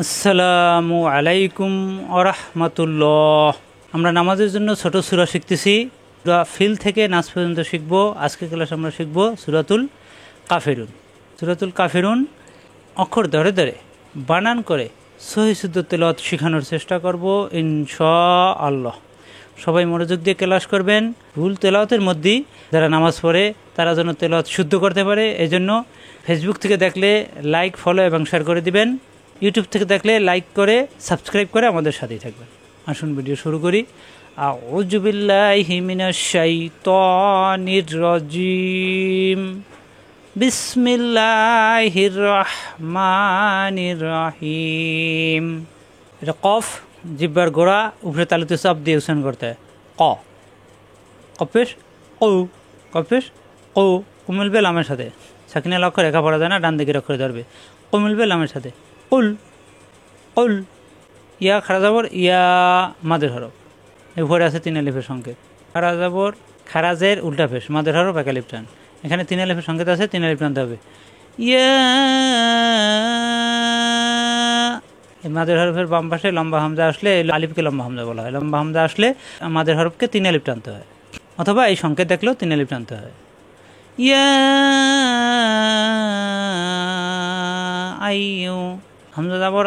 আসসালামু আলাইকুম আরহামাতুল্লাহ। আমরা নামাজের জন্য ছোট সূরা শিখতেছি। সূরা ফিল থেকে নাস পর্যন্ত শিখব। আজকে ক্লাস আমরা শিখব সূরাতুল কাফিরুন। সূরাতুল কাফিরুন অক্ষর ধরে ধরে বানান করে সহি শুদ্ধ তেলাওয়াত শেখানোর চেষ্টা করব ইনশাআল্লাহ। সবাই মনোযোগ দিয়ে ক্লাস করবেন। ভুল তেলাওয়াতের মধ্যেই যারা নামাজ পড়ে তারা যেন তেলাওয়াত শুদ্ধ করতে পারে, এজন্য ফেসবুক থেকে দেখলে লাইক, ফলো এবং শেয়ার করে দিবেন। ইউটিউব থেকে দেখলে লাইক করে সাবস্ক্রাইব করে আমাদের সাথেই থাকবেন। আসুন ভিডিও শুরু করি। আউযু বিল্লাহি মিনাশ শাইতানির রাজিম। বিসমিল্লাহির রহমানির রহিম। এটা কফ, জিহ্বার গোড়া উপরে তালুতে চাপ দিয়ে উচ্চারণ করতে হয়। কফেশ কৌ, কফেশ কৌ। কুমিলবে লামের সাথে, সাকিনাল অক্ষর রেখা পড়া যায় না, ডান দিকের অক্ষরে ধরবে। কুমিলবে লামের সাথে কুল কুল। ইয়া খারা যাবর ইয়া মাদের হরফ, উপরে আছে তিন আলিফের সংকেত। খারা যাবর খারাজের উল্টা ফেস, মাদের হরফ এক আলিফ টান। এখানে তিন আলিফের সংকেত আছে, তিন আলিফ টানতে হবে। ইয়া এই মাদের হরফের বাম পাশে লম্বা হামজা আসলে আলিফকে লম্বা হামজা বলা হয়। লম্বা হামজা আসলে মাদের হরফকে তিন আলিফ টানতে হয়, অথবা এই সংকেত দেখলেও তিন আলিফ টানতে হয়। ইয়া আইউ, হামজা যাবর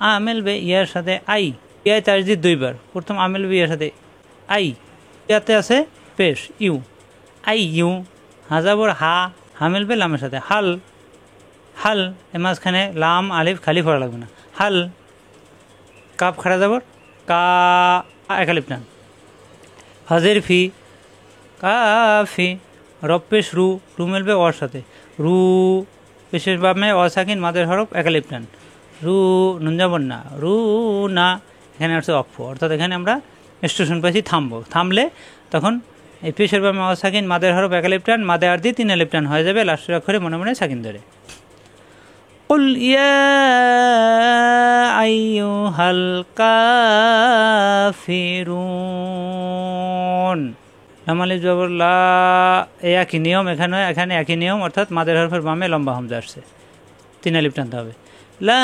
আ মেলবে ইয়ার সাথে আই। ইয়ায় তাসদিদ দুইবার, প্রথম আ মেলবে ইয়ার সাথে আই। ইয়াতে আছে পেশ ইউ, আই ইউ। হা যাবর হা মেলবে লামের সাথে হাল হাল। এ মাঝখানে লাম আলিফ খালি পড়া লাগবে না, হাল। কাপ খাড়া যাবর কা, এক আলিফ টান। হাজের ফি কাফি। রব পেশ রু, রু মেলবে ওর সাথে রু। পেশের বামে অসাকিন মাদের হরফ এক আলিফ টান। রু নুন যাবর না, রু না। এখানে আসছে অক্ষ, অর্থাৎ এখানে আমরা স্টেশন পাইছি থামবো। থামলে তখন এই পেশের বামে অসাকিন মাদের হরফ এক আলিফ টান, মাদে আর দিয়ে তিন আলিফ টান হয়ে যাবে। লাস্টের অক্ষরে মনে মনে সাকিন ধরে। কুল ইয়া আইয়ুহাল কাফিরুন। লামালিফ জবর লা, একই নিয়ম এখানে একই নিয়ম, অর্থাৎ মাদের হরফের বামে লম্বা হামজা আসছে, তিন আলিফ টানতে হবে। লা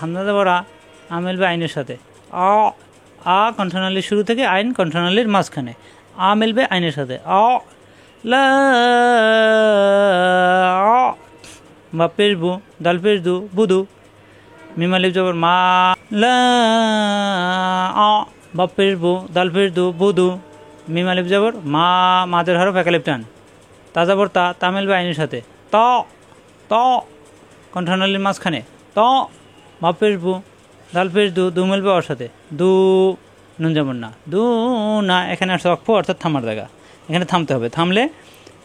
হামজা জবর আ মেলবে আইনের সাথে আ কণ্ঠনালীর শুরু থেকে আইন কণ্ঠনালীর মাঝখানে। আ মেলবে আইনের সাথে লা। বা পেশ বু, দাল পেশ দু বুদু। মিমালিফ জবর মা লা বা পেশ বু, দাল পেশ দু বুদু। মিমালিফ জবর মা, মাদের হরফ এক আলিফ টান। তা যাবর তা মেলবে আইনের সাথে ত কণ্ঠনালীর মাঝখানে ত। বা পেশ বু, দাল পেশ দু মেলবে ওর সাথে দু। নুন যেমন না, দু না। এখানে আসছে অক্ষ, অর্থাৎ থামার জায়গা, এখানে থামতে হবে। থামলে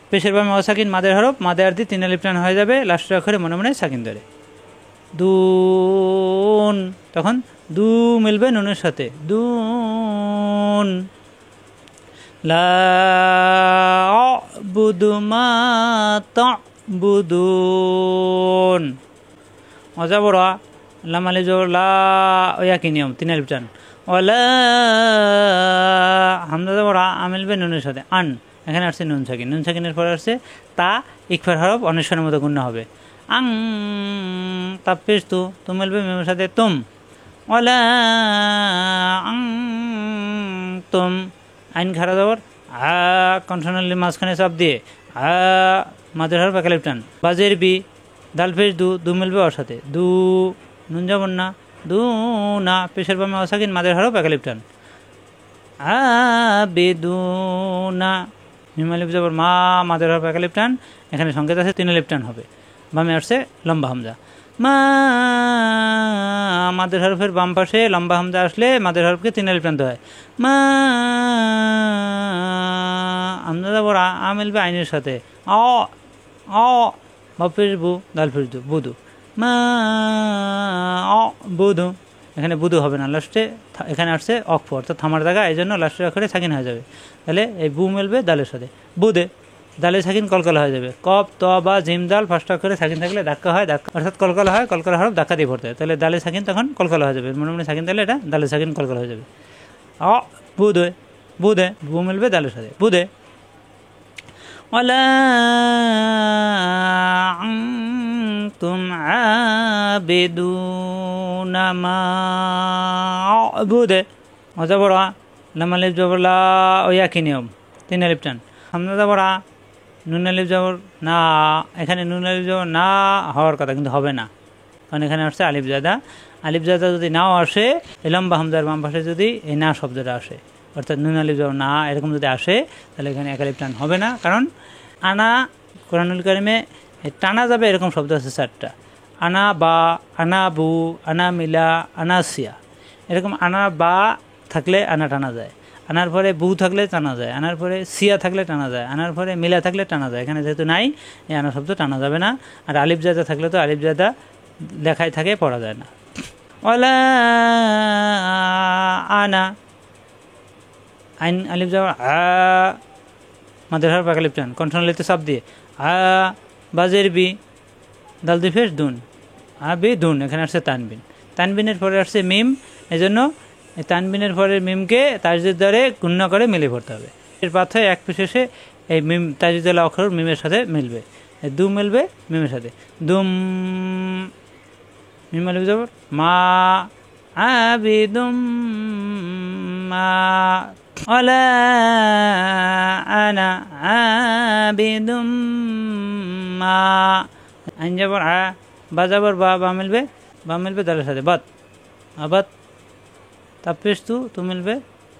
পেশের বামে অসাকিন মাদের হরফ, মাদে আর দিয়ে তিন আলিফ টান হয়ে যাবে। লাস্টের অক্ষরে মনে মনে সাকিন ধরে দুন। তখন দু মিলবে নুনের সাথে দুন। লা বুদু মা তা'বুদুন। অজাবর লামালি জবর লা, ওই একই নিয়ম, তিন আলিফ টান। ওয়ালা হামজা জবর আ মিলবে নুনের সাথে আন। এখানে আসছে নুন সাকিন, নুন সাকিনের পরে আসছে তা, ইকফার হরফ অনিশ্চয়ের মতো গুণ্য হবে। আং তাপ্পেশ তু মেলবে মেমের সাথে তুম। ওলা আং তুম। আইন খারা যাবর আ কণ্ঠনালীর মাঝখানে চাপ দিয়ে আ, মাদের হরফ এক আলিফ টান। বাজের বি, দাল পেশ দু মেলবে ওর সাথে দু। নুন যাবর না, দু না। পেশের বামে অসাকিন মাদের হরফ এক আলিফ টান। আবেদুনা। মিমালিফ জবর মা, মাদের হরফ এক আলিফ টান। এখানে সংকেত আছে তিন আলিফ টান হবে। বামে আসছে লম্বা হামজা মা, মাদের হরফের বাম পাশে লম্বা হামজা আসলে মাদের হরফকে তিন আলিফ টানতে হয়। মা হামজা জবর আ মিলবে আইনের সাথে বাপের বু, দাল ফের দু বুদু। মা বুধু। এখানে বুধু হবে না, লাস্টে এখানে আসছে অক্ষ, অর্থাৎ থামার জায়গা, এই জন্য লাস্টের অক্ষরে সাকিন হয়ে যাবে। তাহলে এই বু মেলবে দালের সাথে বুদে, দালে সাকিন কলকলা হয়ে যাবে। কপ ত বা জিম দাল ফার্স্ট অক্ষরে সাকিন থাকলে ধাক্কা হয়, অর্থাৎ কলকলা হয়, কলকলা হরফ ধাক্কা দিয়ে পড়তে হয়। তাহলে দালে সাকিন তখন কলকলা হয়ে যাবে, মনে মনে সাকিন তাহলে এটা দালে সাকিন কলকলা হয়ে যাবে। বুদে বুদে, বু মেলবে দালের সাথে বুদে। ওয়ালা আনতুম আবিদুনা মা আ'বুদু মজা বড় লাম আলিফ জবর লা ও একই নিয়ম 3 আলিফ টান হামজা জবর আ নুন আলিফ জবর না এখানে নুন আলিফ জবর না হওয়ার কথা কিন্তু হবে না কারণ এখানে আসছে আলিফ জাদা যদি নাও আসে লম্বা হামজার বাম পাশে যদি এই না শব্দটা আসে অর্থাৎ নুন আলিফ জবর না এরকম যদি আসে তাহলে এখানে এক আলিফ টান হবে না কারণ আনা কোরআনুল কারিমে টানা যাবে এরকম শব্দ আছে 4টা আনা বা আনা বু আনা মিলা আনাসিয়া এরকম আনা বা থাকলে আনা টানা যায় আনার পরে বু থাকলে টানা যায় আনার পরে সিয়া থাকলে টানা যায় আনার পরে মিলা থাকলে টানা যায় এখানে যেহেতু নাই এই আনা শব্দ টানা যাবে না আর আলিফ জাদা থাকলে তো আলিফ জাদা লেখায় থাকে পড়া যায় না ওয়ালা আনা আইন আলিফ যাওয়া মাদের হার পাকালিফ টান কন্ট্রোলিতে চাপ দিয়ে বাজের বি দাল দুই ফেস দুন বি দুন এখানে আসছে তানবিনের পরে আসছে মিম এই জন্য এই তানবিনের পরের মিমকে তাজদিদ দ্বারে গুণ্য করে মিলে পড়তে হবে এর পাথে এক বিশেষে এই মিম তাজদিদুল অক্ষর মিমের সাথে মিলবে দু মিলবে মিমের সাথে দুম মিম আলিফ জবর মা আবিদুম মা ওয়ালা আনা আবিদুম মা আইন জবর বা জবর বা মিলবে দালের সাথে বাত আবাত তাপেশ তু মিলবে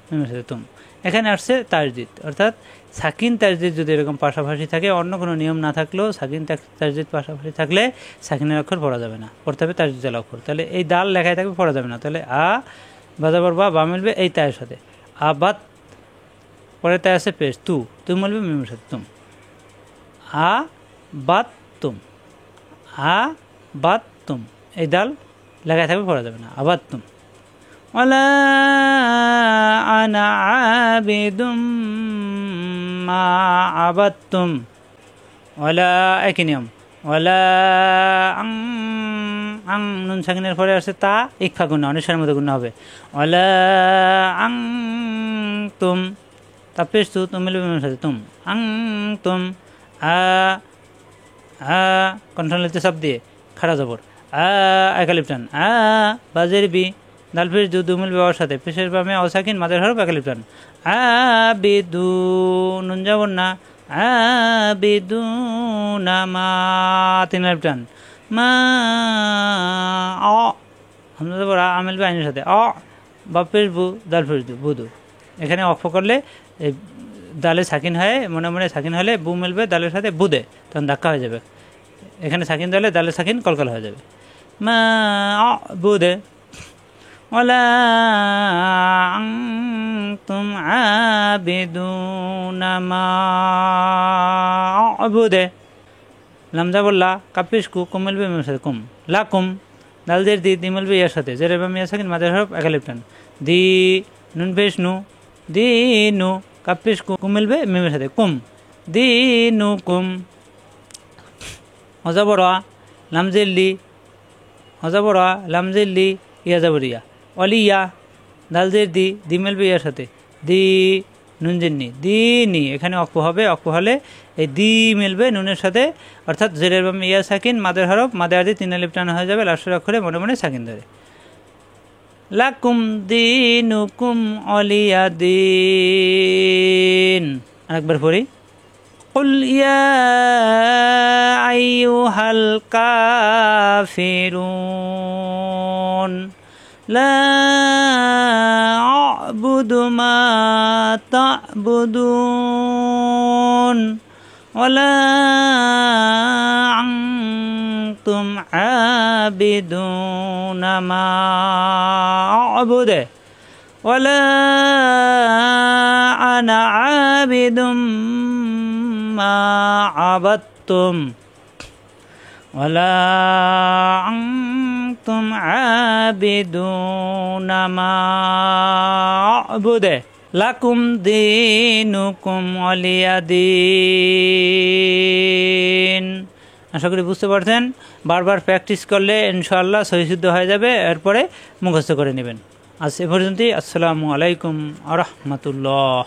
মিমের সাথে তুম এখানে আসছে তাজদিদ অর্থাৎ সাকিন তাজদিদ যদি এরকম পাশাপাশি থাকে অন্য কোনো নিয়ম না থাকলেও সাকিন তাজদিদ পাশাপাশি থাকলে সাকিনের অক্ষর পড়া যাবে না পড়তে হবে তাজদিদের অক্ষর তাহলে এই দাল লেখায় থাকবে পড়া যাবে না তাহলে বাজাবর বা মিলবে এই তায়ের সাথে আবাত পরে তাই আছে পেশ তু মিলবে মিমের সাথে তুম বাত তুম এই দাল লেখায় থাকবে পড়া যাবে না আবাত তুম ওয়ালা আনা আবিদুম মা আবাদতুম ওয়ালা একই নিয়ম ওয়ালা আং নুন সাকিনের পরে আসছে তা ইকফা গুণা অনিশার মধ্যে গুণা হবে ওয়ালা আং তুম তাপেশ তুম মিলবে সাথে তুম আং তুম কন্ট্রোলিতে চাপ দিয়ে খাড়া জবর একালিফ টান বাজের বি দাল ফেস দু মিলবে ওর সাথে পেশের বামে অসাকিন মাদের হরফ একালিফ টান আবিদু নুন যাবর না আবিদুনা মা 3 আলিফ টান মা হামজা জবর মিলবে আইনের সাথে বাপের বু দাল ফেস বুদু এখানে অক্ষ করলে এই দালে সাকিন হয় মনে সাকিন হলে বু মিলবে দালের সাথে বুদে তখন ধাক্কা হয়ে যাবে এখানে সাকিন দিলে দালে সাকিন কলকল হয়ে যাবে মা বুদে ওয়ালা আনতুম আবিদুনা মা আ'বুদু লামজা বললা কাপিস কুম মিলবে মিমের সাথে কুম লাকুম দালদের দি মিলবে এর সাথে জের বা মিয়া সাকিন মাদের হরফ একালিফ টান দি নুন পেশ নু দিনু কাপিস কুম মিলবে মিমের সাথে কুম দিনুকুম হজাবরা লামজিল্লি হজাবরা লামজিল্লি ইয়া জাবরিয়া অলিয়া দালদের দি মিলবে ইয়ার সাথে দি নুন জিন্নি দিনি এখানে অক্ষ হবে অক্ষ হলে এই দি মিলবে নুনের সাথে অর্থাৎ জেরের বামে ইয়া সাকিন মাদের হরফ মাদের আদি 3 আলিফ টানা হয়ে যাবে লাস্টের অক্ষরে মনে সাকিন ধরে লাকুম দিনুকুম অলিয়া দিন আরেকবার পড়ি কুল ইয়া আইয়ুহাল কাফিরুন লা আ'বুদু মা তা'বুদুন ওয়ালা আনতুম আবিদুনা মা আ'বুদু ওয়ালা আনা আবিদুম মা আবাদতুম ওয়ালা আনতুম আবিদুনা মা আ'বুদু লাকুম দিনুকুম ওয়ালিয়া দিন। আশা করি বুঝতে পারছেন। বারবার প্র্যাকটিস করলে ইনশাআল্লাহ সহিশুদ্ধ হয়ে যাবে, এরপরে মুখস্থ করে নেবেন। আজ এ পর্যন্তই। আসসালামু আলাইকুম ওয়া রাহমাতুল্লাহ।